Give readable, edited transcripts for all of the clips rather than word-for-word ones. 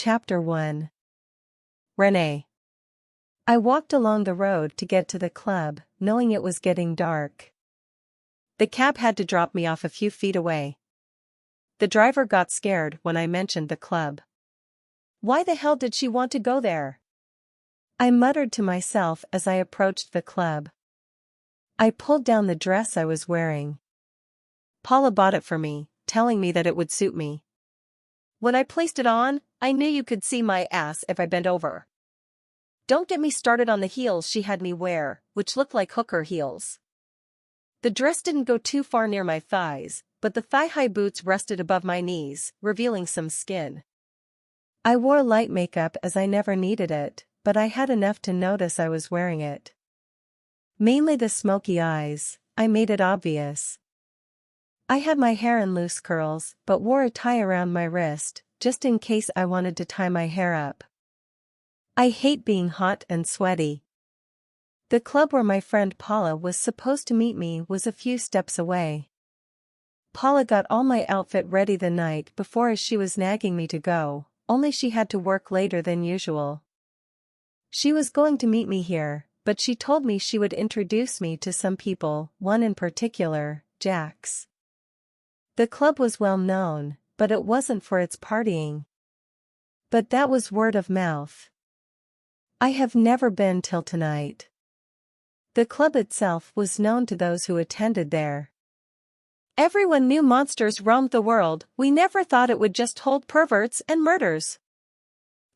Chapter 1. Renee. I walked along the road to get to the club, knowing it was getting dark. The cab had to drop me off a few feet away. The driver got scared when I mentioned the club. Why the hell did she want to go there? I muttered to myself as I approached the club. I pulled down the dress I was wearing. Paula bought it for me, telling me that it would suit me. When I placed it on, I knew you could see my ass if I bent over. Don't get me started on the heels she had me wear, which looked like hooker heels. The dress didn't go too far near my thighs, but the thigh-high boots rested above my knees, revealing some skin. I wore light makeup as I never needed it, but I had enough to notice I was wearing it. Mainly the smoky eyes, I made it obvious. I had my hair in loose curls, but wore a tie around my wrist, just in case I wanted to tie my hair up. I hate being hot and sweaty. The club where my friend Paula was supposed to meet me was a few steps away. Paula got all my outfit ready the night before as she was nagging me to go, only she had to work later than usual. She was going to meet me here, but she told me she would introduce me to some people, one in particular, Jax. The club was well known, but it wasn't for its partying. But that was word of mouth. I have never been till tonight. The club itself was known to those who attended there. Everyone knew monsters roamed the world, we never thought it would just hold perverts and murders.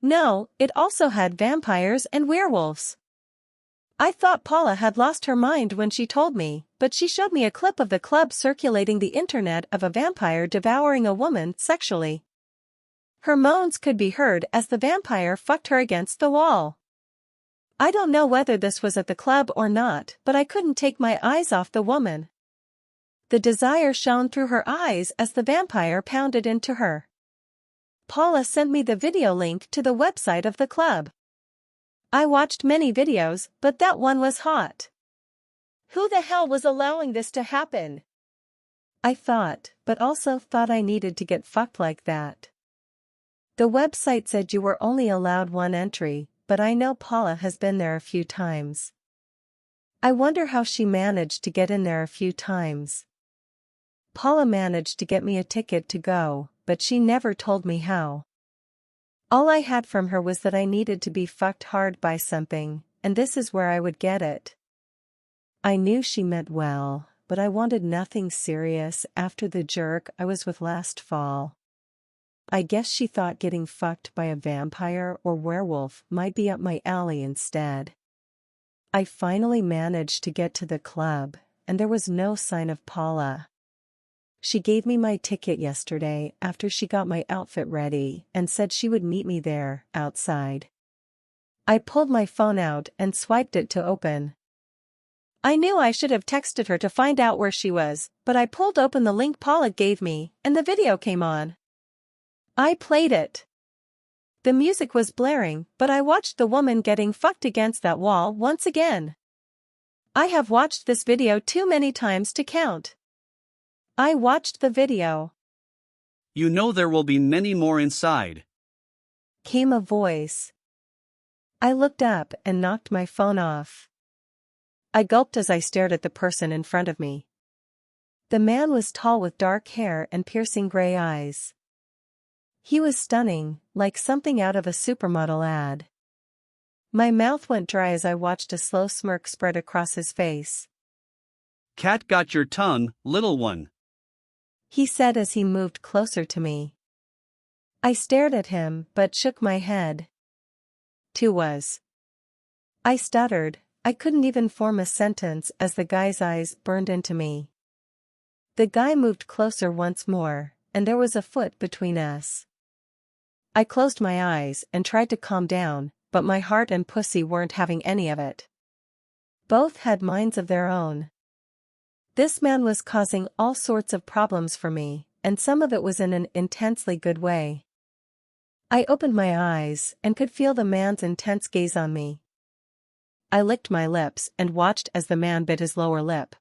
No, it also had vampires and werewolves. I thought Paula had lost her mind when she told me, but she showed me a clip of the club circulating the internet of a vampire devouring a woman sexually. Her moans could be heard as the vampire fucked her against the wall. I don't know whether this was at the club or not, but I couldn't take my eyes off the woman. The desire shone through her eyes as the vampire pounded into her. Paula sent me the video link to the website of the club. I watched many videos, but that one was hot. Who the hell was allowing this to happen? I thought, but also thought I needed to get fucked like that. The website said you were only allowed one entry, but I know Paula has been there a few times. I wonder how she managed to get in there a few times. Paula managed to get me a ticket to go, but she never told me how. All I had from her was that I needed to be fucked hard by something, and this is where I would get it. I knew she meant well, but I wanted nothing serious after the jerk I was with last fall. I guess she thought getting fucked by a vampire or werewolf might be up my alley instead. I finally managed to get to the club, and there was no sign of Paula. She gave me my ticket yesterday after she got my outfit ready and said she would meet me there, outside. I pulled my phone out and swiped it to open. I knew I should have texted her to find out where she was, but I pulled open the link Paula gave me, and the video came on. I played it. The music was blaring, but I watched the woman getting fucked against that wall once again. I have watched this video too many times to count. I watched the video. You know there will be many more inside. Came a voice. I looked up and knocked my phone off. I gulped as I stared at the person in front of me. The man was tall with dark hair and piercing gray eyes. He was stunning, like something out of a supermodel ad. My mouth went dry as I watched a slow smirk spread across his face. Cat got your tongue, little one, he said as he moved closer to me. I stared at him but shook my head. Two was. I stuttered, I couldn't even form a sentence as the guy's eyes burned into me. The guy moved closer once more, and there was a foot between us. I closed my eyes and tried to calm down, but my heart and pussy weren't having any of it. Both had minds of their own. This man was causing all sorts of problems for me, and some of it was in an intensely good way. I opened my eyes and could feel the man's intense gaze on me. I licked my lips and watched as the man bit his lower lip.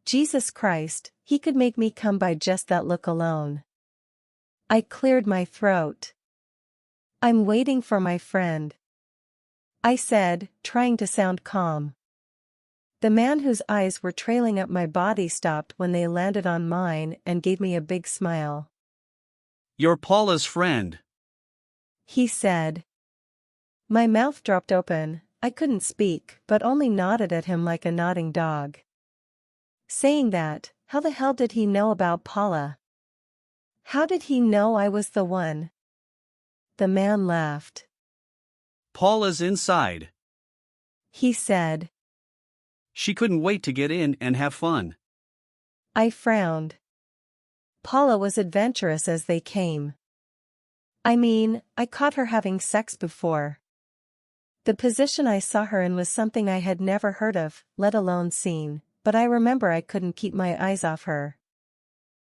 Jesus Christ, he could make me come by just that look alone. I cleared my throat. I'm waiting for my friend, I said, trying to sound calm. The man whose eyes were trailing up my body stopped when they landed on mine and gave me a big smile. You're Paula's friend, he said. My mouth dropped open, I couldn't speak but only nodded at him like a nodding dog. Saying that, how the hell did he know about Paula? How did he know I was the one? The man laughed. Paula's inside, he said. She couldn't wait to get in and have fun. I frowned. Paula was adventurous as they came. I mean, I caught her having sex before. The position I saw her in was something I had never heard of, let alone seen, but I remember I couldn't keep my eyes off her.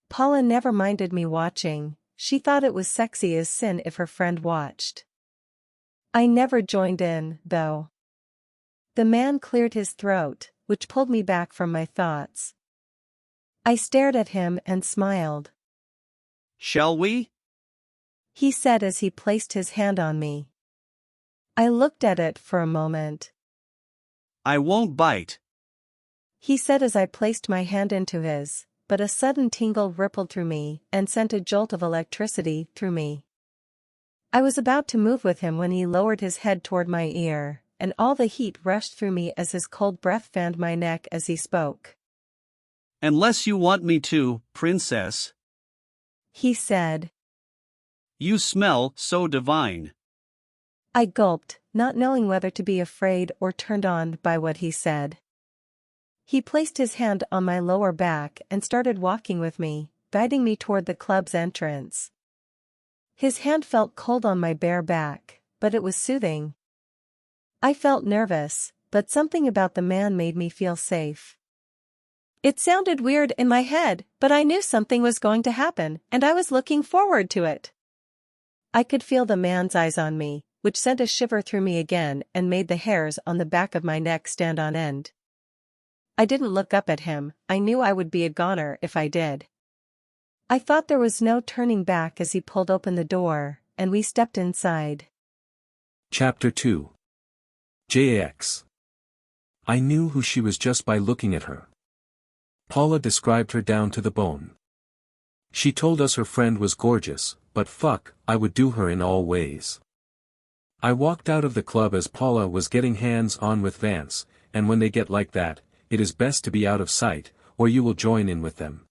Paula never minded me watching, she thought it was sexy as sin if her friend watched. I never joined in, though. The man cleared his throat, which pulled me back from my thoughts. I stared at him and smiled. Shall we? he said as he placed his hand on me. I looked at it for a moment. I won't bite, he said as I placed my hand into his, but a sudden tingle rippled through me and sent a jolt of electricity through me. I was about to move with him when he lowered his head toward my ear, and all the heat rushed through me as his cold breath fanned my neck as he spoke. Unless you want me to, princess, he said. You smell so divine. I gulped, not knowing whether to be afraid or turned on by what he said. He placed his hand on my lower back and started walking with me, guiding me toward the club's entrance. His hand felt cold on my bare back, but it was soothing. I felt nervous, but something about the man made me feel safe. It sounded weird in my head, but I knew something was going to happen, and I was looking forward to it. I could feel the man's eyes on me, which sent a shiver through me again and made the hairs on the back of my neck stand on end. I didn't look up at him, I knew I would be a goner if I did. I thought there was no turning back as he pulled open the door, and we stepped inside. Chapter 2. 𝐳𝐢𝐭𝐡. I knew who she was just by looking at her. Paula described her down to the bone. She told us her friend was gorgeous, but fuck, I would do her in all ways. I walked out of the club as Paula was getting hands on with Vance, and when they get like that, it is best to be out of sight, or you will join in with them.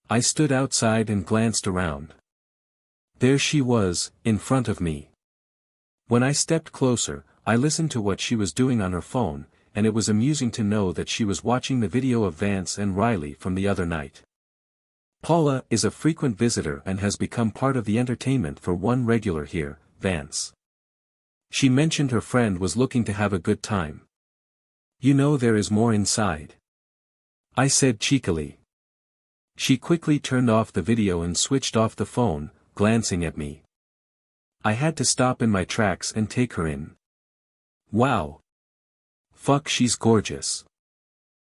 I stood outside and glanced around. There she was, in front of me. When I stepped closer, I listened to what she was doing on her phone, and it was amusing to know that she was watching the video of Vance and Riley from the other night. Paula is a frequent visitor and has become part of the entertainment for one regular here, Vance. She mentioned her friend was looking to have a good time. You know there is more inside, I said cheekily. She quickly turned off the video and switched off the phone, glancing at me. I had to stop in my tracks and take her in. Wow. Fuck, she's gorgeous.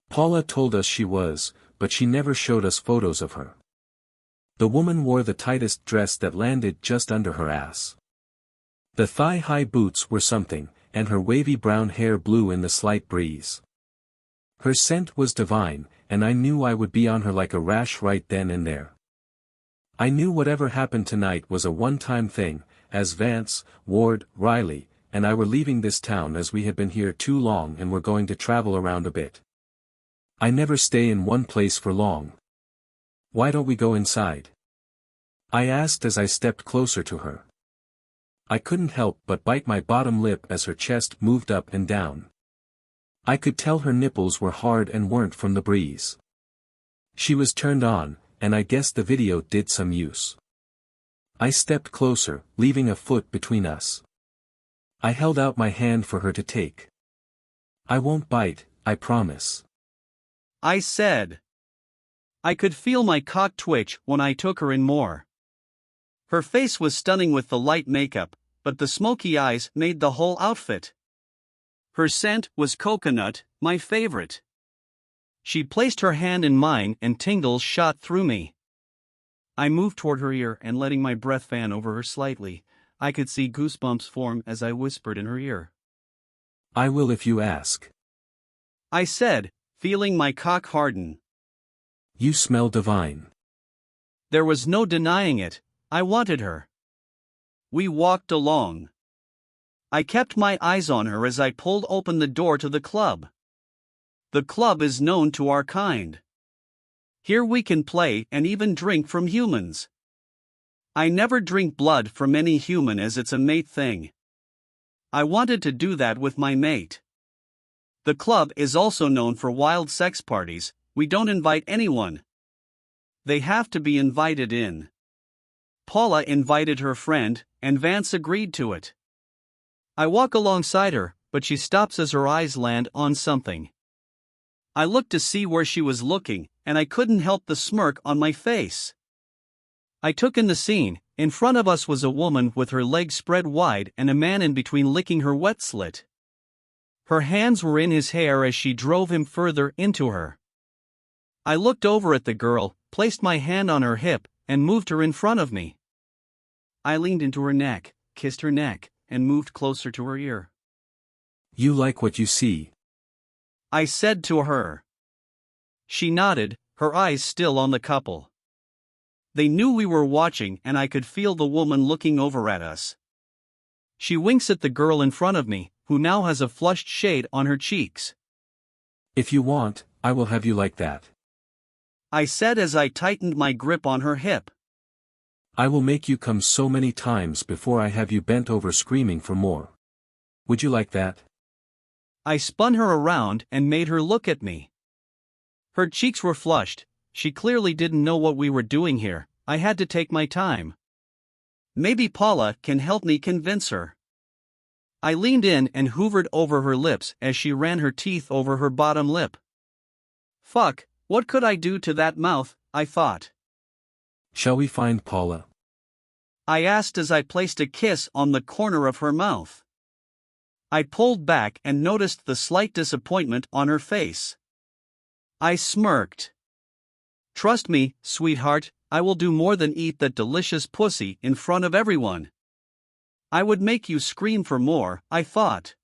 Paula told us she was, but she never showed us photos of her. The woman wore the tightest dress that landed just under her ass. The thigh-high boots were something, and her wavy brown hair blew in the slight breeze. Her scent was divine, and I knew I would be on her like a rash right then and there. I knew whatever happened tonight was a one-time thing, as Vance, Ward, Riley, and I were leaving this town as we had been here too long and were going to travel around a bit. I never stay in one place for long. Why don't we go inside? I asked as I stepped closer to her. I couldn't help but bite my bottom lip as her chest moved up and down. I could tell her nipples were hard and weren't from the breeze. She was turned on, and I guessed the video did some use. I stepped closer, leaving a foot between us. I held out my hand for her to take. I won't bite, I promise, I said. I could feel my cock twitch when I took her in more. Her face was stunning with the light makeup, but the smoky eyes made the whole outfit. Her scent was coconut, my favorite. She placed her hand in mine and tingles shot through me. I moved toward her ear and letting my breath fan over her slightly, I could see goosebumps form as I whispered in her ear. I will if you ask. I said, feeling my cock harden. You smell divine. There was no denying it, I wanted her. We walked along. I kept my eyes on her as I pulled open the door to the club. The club is known to our kind. Here we can play and even drink from humans. I never drink blood from any human as it's a mate thing. I wanted to do that with my mate. The club is also known for wild sex parties. We don't invite anyone. They have to be invited in. Paula invited her friend, and Vance agreed to it. I walk alongside her, but she stops as her eyes land on something. I looked to see where she was looking, and I couldn't help the smirk on my face. I took in the scene. In front of us was a woman with her legs spread wide and a man in between licking her wet slit. Her hands were in his hair as she drove him further into her. I looked over at the girl, placed my hand on her hip, and moved her in front of me. I leaned into her neck, kissed her neck, and moved closer to her ear. You like what you see? I said to her. She nodded, her eyes still on the couple. They knew we were watching and I could feel the woman looking over at us. She winks at the girl in front of me, who now has a flushed shade on her cheeks. If you want, I will have you like that. I said as I tightened my grip on her hip. I will make you come so many times before I have you bent over screaming for more. Would you like that? I spun her around and made her look at me. Her cheeks were flushed. She clearly didn't know what we were doing here. I had to take my time. Maybe Paula can help me convince her. I leaned in and hoovered over her lips as she ran her teeth over her bottom lip. Fuck, what could I do to that mouth, I thought. Shall we find Paula? I asked as I placed a kiss on the corner of her mouth. I pulled back and noticed the slight disappointment on her face. I smirked. Trust me, sweetheart, I will do more than eat that delicious pussy in front of everyone. I would make you scream for more, I thought.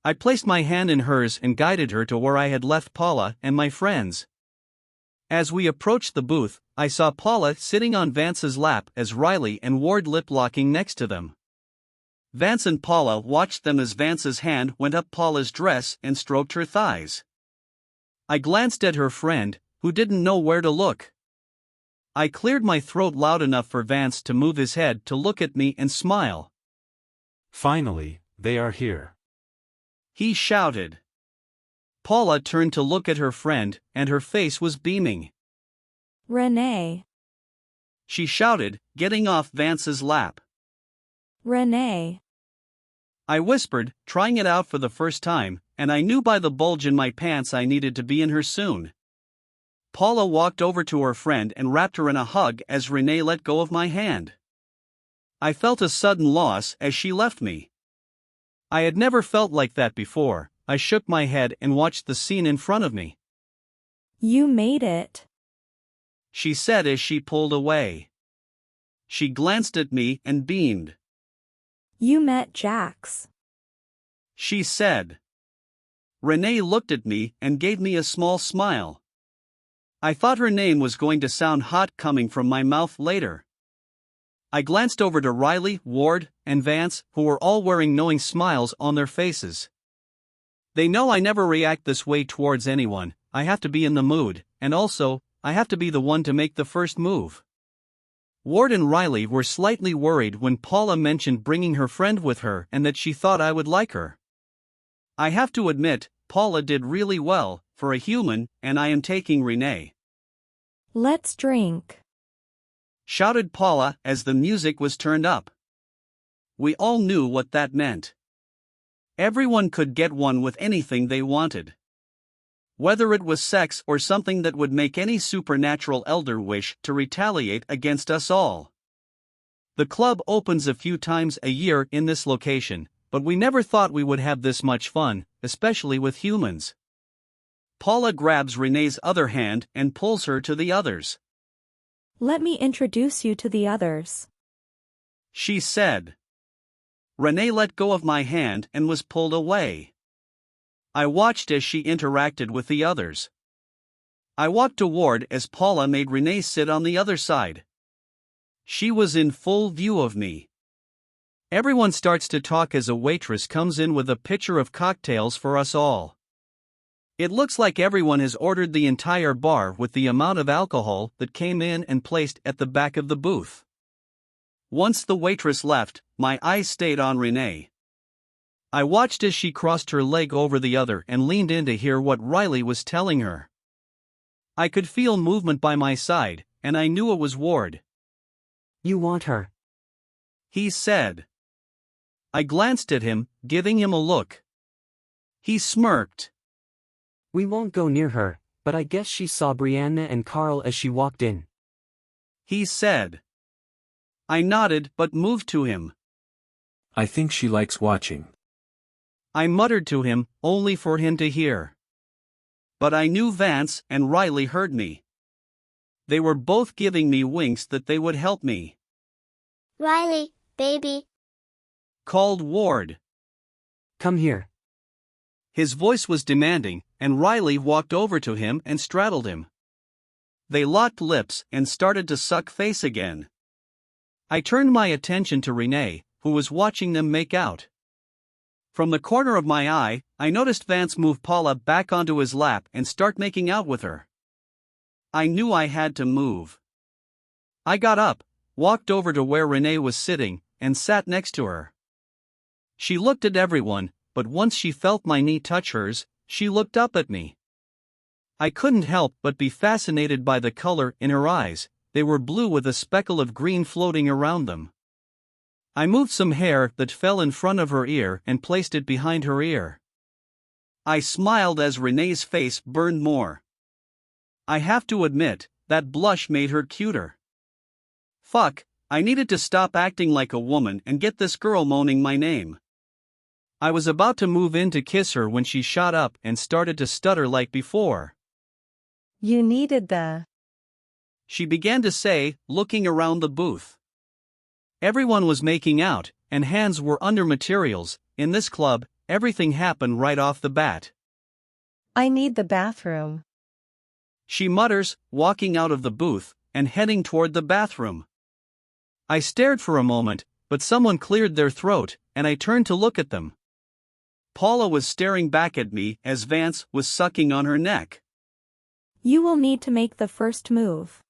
I placed my hand in hers and guided her to where I had left Paula and my friends. As we approached the booth, I saw Paula sitting on Vance's lap as Riley and Ward lip-locking next to them. Vance and Paula watched them as Vance's hand went up Paula's dress and stroked her thighs. I glanced at her friend, who didn't know where to look. I cleared my throat loud enough for Vance to move his head to look at me and smile. Finally, they are here. He shouted. Paula turned to look at her friend, and her face was beaming. Renee. She shouted, getting off Vance's lap. Renee. I whispered, trying it out for the first time, and I knew by the bulge in my pants I needed to be in her soon. Paula walked over to her friend and wrapped her in a hug as Renee let go of my hand. I felt a sudden loss as she left me. I had never felt like that before. I shook my head and watched the scene in front of me. You made it, she said as she pulled away. She glanced at me and beamed. You met Jax, she said. Renee looked at me and gave me a small smile. I thought her name was going to sound hot coming from my mouth later. I glanced over to Riley, Ward, and Vance, who were all wearing knowing smiles on their faces. They know I never react this way towards anyone. I have to be in the mood, and also, I have to be the one to make the first move. Ward and Riley were slightly worried when Paula mentioned bringing her friend with her and that she thought I would like her. I have to admit, Paula did really well, for a human, and I am taking Renee. Let's drink, shouted Paula as the music was turned up. We all knew what that meant. Everyone could get one with anything they wanted. Whether it was sex or something that would make any supernatural elder wish to retaliate against us all. The club opens a few times a year in this location, but we never thought we would have this much fun, especially with humans. Paula grabs Renee's other hand and pulls her to the others. Let me introduce you to the others, she said. Renee let go of my hand and was pulled away. I watched as she interacted with the others. I walked toward as Paula made Renee sit on the other side. She was in full view of me. Everyone starts to talk as a waitress comes in with a pitcher of cocktails for us all. It looks like everyone has ordered the entire bar with the amount of alcohol that came in and placed at the back of the booth. Once the waitress left, my eyes stayed on Renee. I watched as she crossed her leg over the other and leaned in to hear what Riley was telling her. I could feel movement by my side, and I knew it was Ward. You want her? He said. I glanced at him, giving him a look. He smirked. We won't go near her, but I guess she saw Brianna and Carl as she walked in. He said. I nodded but moved to him. I think she likes watching. I muttered to him, only for him to hear. But I knew Vance and Riley heard me. They were both giving me winks that they would help me. Riley, baby, Called Ward. Come here. His voice was demanding, and Riley walked over to him and straddled him. They locked lips and started to suck face again. I turned my attention to Renee, who was watching them make out. From the corner of my eye, I noticed Vance move Paula back onto his lap and start making out with her. I knew I had to move. I got up, walked over to where Renee was sitting, and sat next to her. She looked at everyone, but once she felt my knee touch hers, she looked up at me. I couldn't help but be fascinated by the color in her eyes. They were blue with a speckle of green floating around them. I moved some hair that fell in front of her ear and placed it behind her ear. I smiled as Renee's face burned more. I have to admit, that blush made her cuter. Fuck, I needed to stop acting like a woman and get this girl moaning my name. I was about to move in to kiss her when she shot up and started to stutter like before. You needed the... She began to say, looking around the booth. Everyone was making out, and hands were under materials. In this club, everything happened right off the bat. I need the bathroom. She mutters, walking out of the booth, and heading toward the bathroom. I stared for a moment, but someone cleared their throat, and I turned to look at them. Paula was staring back at me as Vance was sucking on her neck. You will need to make the first move.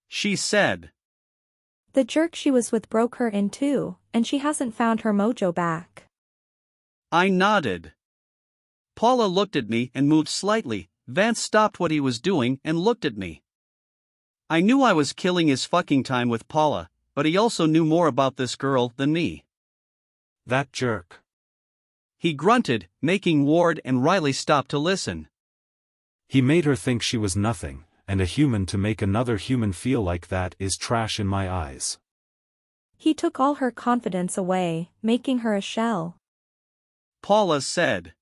She said. The jerk she was with broke her in two, and she hasn't found her mojo back. I nodded. Paula looked at me and moved slightly. Vance stopped what he was doing and looked at me. I knew I was killing his fucking time with Paula, but he also knew more about this girl than me. That jerk. He grunted, making Ward and Riley stop to listen. He made her think she was nothing, and a human to make another human feel like that is trash in my eyes. He took all her confidence away, making her a shell. Paula said.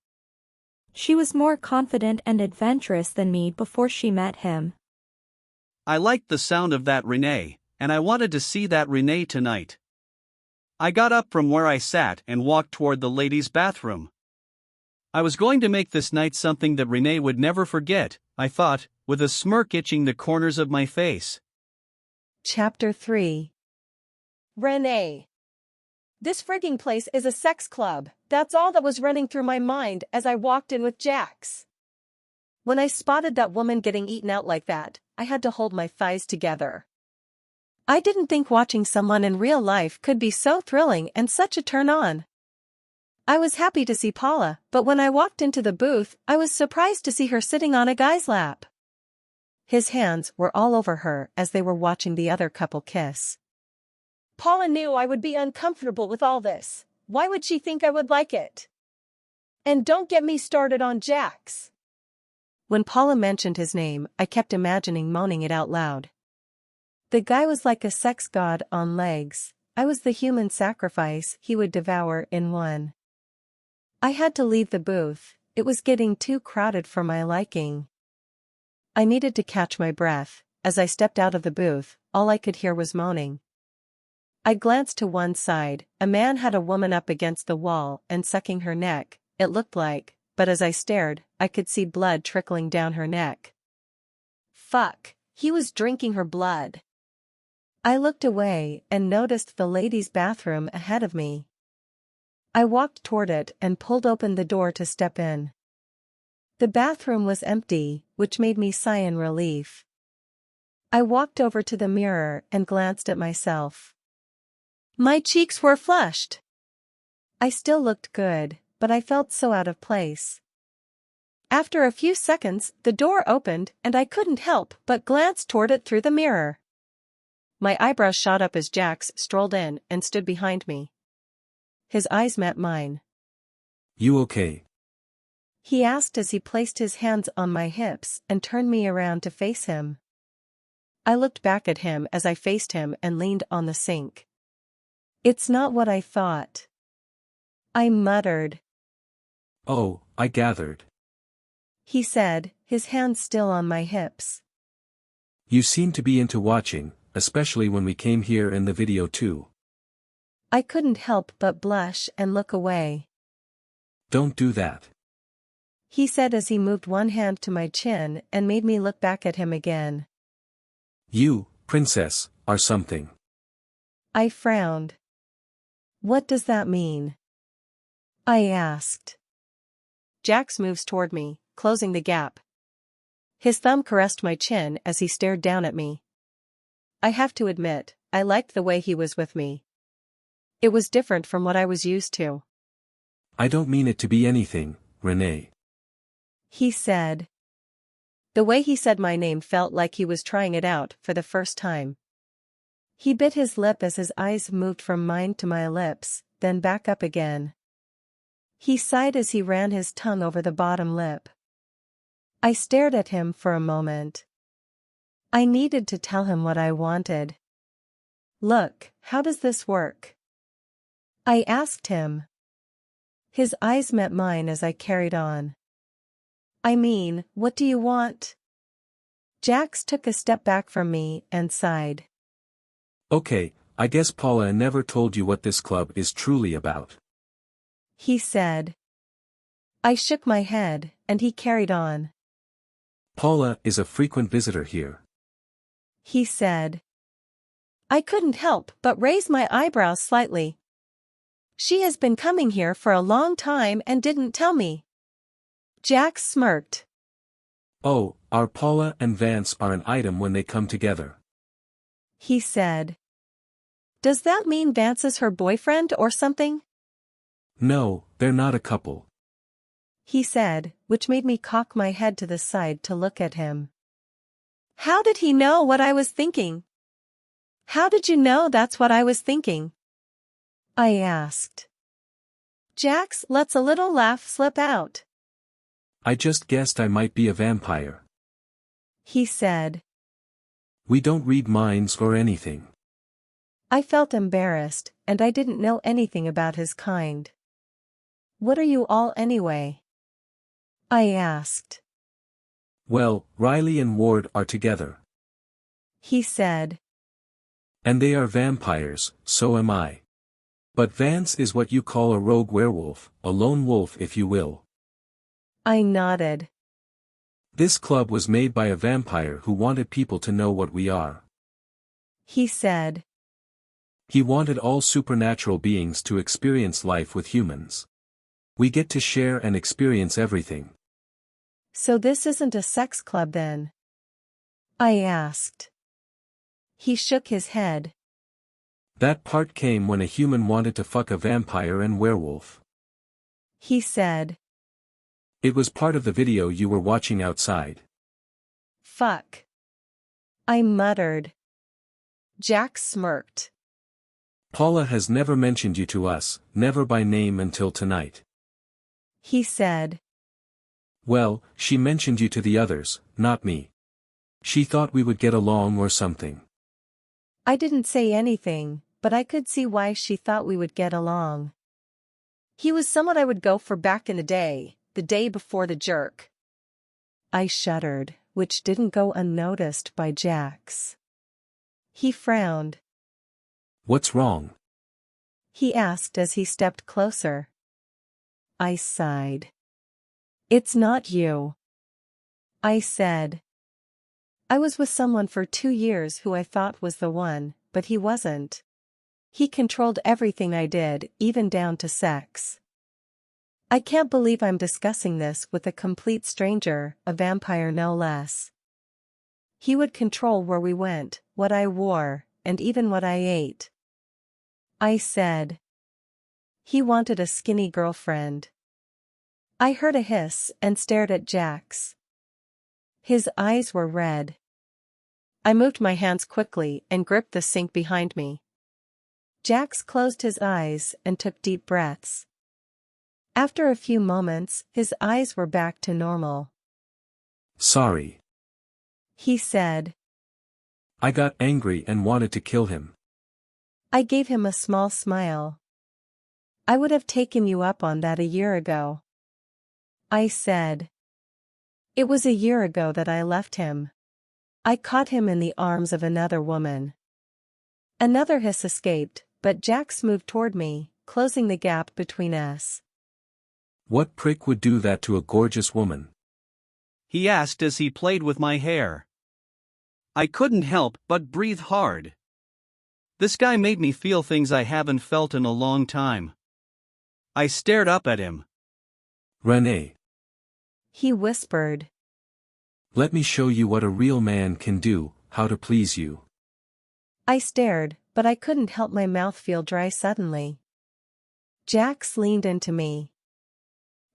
She was more confident and adventurous than me before she met him. I liked the sound of that Renee, and I wanted to see that Renee tonight. I got up from where I sat and walked toward the ladies' bathroom. I was going to make this night something that Renee would never forget, I thought, with a smirk itching the corners of my face. Chapter 3. Renee. This frigging place is a sex club. That's all that was running through my mind as I walked in with Jax. When I spotted that woman getting eaten out like that, I had to hold my thighs together. I didn't think watching someone in real life could be so thrilling and such a turn-on. I was happy to see Paula, but when I walked into the booth, I was surprised to see her sitting on a guy's lap. His hands were all over her as they were watching the other couple kiss. Paula knew I would be uncomfortable with all this. Why would she think I would like it? And don't get me started on Jax. When Paula mentioned his name, I kept imagining moaning it out loud. The guy was like a sex god on legs. I was the human sacrifice he would devour in one. I had to leave the booth. It was getting too crowded for my liking. I needed to catch my breath. As I stepped out of the booth, all I could hear was moaning. I glanced to one side. A man had a woman up against the wall and sucking her neck, it looked like, but as I stared, I could see blood trickling down her neck. Fuck, he was drinking her blood. I looked away and noticed the ladies' bathroom ahead of me. I walked toward it and pulled open the door to step in. The bathroom was empty, which made me sigh in relief. I walked over to the mirror and glanced at myself. My cheeks were flushed. I still looked good, but I felt so out of place. After a few seconds, the door opened and I couldn't help but glance toward it through the mirror. My eyebrows shot up as Jax strolled in and stood behind me. His eyes met mine. You okay? He asked as he placed his hands on my hips and turned me around to face him. I looked back at him as I faced him and leaned on the sink. It's not what I thought. I muttered. Oh, I gathered. He said, his hands still on my hips. You seem to be into watching, especially when we came here in the video too. I couldn't help but blush and look away. Don't do that. He said as he moved one hand to my chin and made me look back at him again. You, princess, are something. I frowned. What does that mean? I asked. Jax moves toward me, closing the gap. His thumb caressed my chin as he stared down at me. I have to admit, I liked the way he was with me. It was different from what I was used to. I don't mean it to be anything, Renee. He said. The way he said my name felt like he was trying it out for the first time. He bit his lip as his eyes moved from mine to my lips, then back up again. He sighed as he ran his tongue over the bottom lip. I stared at him for a moment. I needed to tell him what I wanted. Look, how does this work? I asked him. His eyes met mine as I carried on. I mean, what do you want? Jax took a step back from me and sighed. Okay, I guess Paula never told you what this club is truly about. He said. I shook my head, and he carried on. Paula is a frequent visitor here. He said. I couldn't help but raise my eyebrows slightly. She has been coming here for a long time and didn't tell me. Jax smirked. Oh, our Paula and Vance are an item when they come together. He said. Does that mean Vance is her boyfriend or something? No, they're not a couple. He said, which made me cock my head to the side to look at him. How did he know what I was thinking? How did you know that's what I was thinking? I asked. Jax lets a little laugh slip out. I just guessed I might be a vampire. He said. We don't read minds or anything. I felt embarrassed, and I didn't know anything about his kind. What are you all anyway? I asked. Well, Riley and Ward are together. He said. And they are vampires, so am I. But Vance is what you call a rogue werewolf, a lone wolf if you will. I nodded. This club was made by a vampire who wanted people to know what we are. He said. He wanted all supernatural beings to experience life with humans. We get to share and experience everything. So this isn't a sex club then? I asked. He shook his head. That part came when a human wanted to fuck a vampire and werewolf. He said. It was part of the video you were watching outside. Fuck. I muttered. Jax smirked. Paula has never mentioned you to us, never by name until tonight. He said. Well, she mentioned you to the others, not me. She thought we would get along or something. I didn't say anything, but I could see why she thought we would get along. He was someone I would go for back in the day before the jerk. I shuddered, which didn't go unnoticed by Jax. He frowned. What's wrong? He asked as he stepped closer. I sighed. It's not you. I said. I was with someone for 2 years who I thought was the one, but he wasn't. He controlled everything I did, even down to sex. I can't believe I'm discussing this with a complete stranger, a vampire no less. He would control where we went, what I wore, and even what I ate. I said. He wanted a skinny girlfriend. I heard a hiss and stared at Jax. His eyes were red. I moved my hands quickly and gripped the sink behind me. Jax closed his eyes and took deep breaths. After a few moments, his eyes were back to normal. Sorry. He said. I got angry and wanted to kill him. I gave him a small smile. I would have taken you up on that a year ago. I said. It was a year ago that I left him. I caught him in the arms of another woman. Another hiss escaped, but Jax moved toward me, closing the gap between us. What prick would do that to a gorgeous woman? He asked as he played with my hair. I couldn't help but breathe hard. This guy made me feel things I haven't felt in a long time. I stared up at him. Renee. He whispered. Let me show you what a real man can do, how to please you. I stared, but I couldn't help my mouth feel dry suddenly. Jax leaned into me.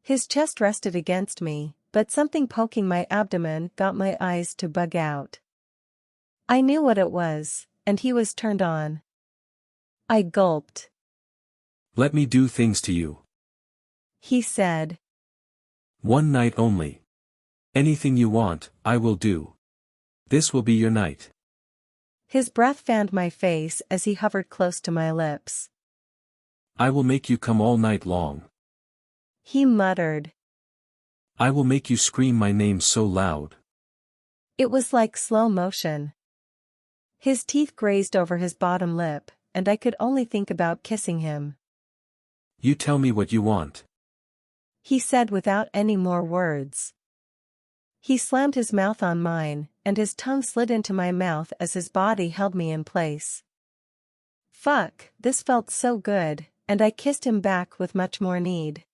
His chest rested against me, but something poking my abdomen got my eyes to bug out. I knew what it was, and he was turned on. I gulped. Let me do things to you. He said. One night only. Anything you want, I will do. This will be your night. His breath fanned my face as he hovered close to my lips. I will make you come all night long. He muttered. I will make you scream my name so loud. It was like slow motion. His teeth grazed over his bottom lip, and I could only think about kissing him. You tell me what you want. He said without any more words. He slammed his mouth on mine, and his tongue slid into my mouth as his body held me in place. Fuck, this felt so good, and I kissed him back with much more need.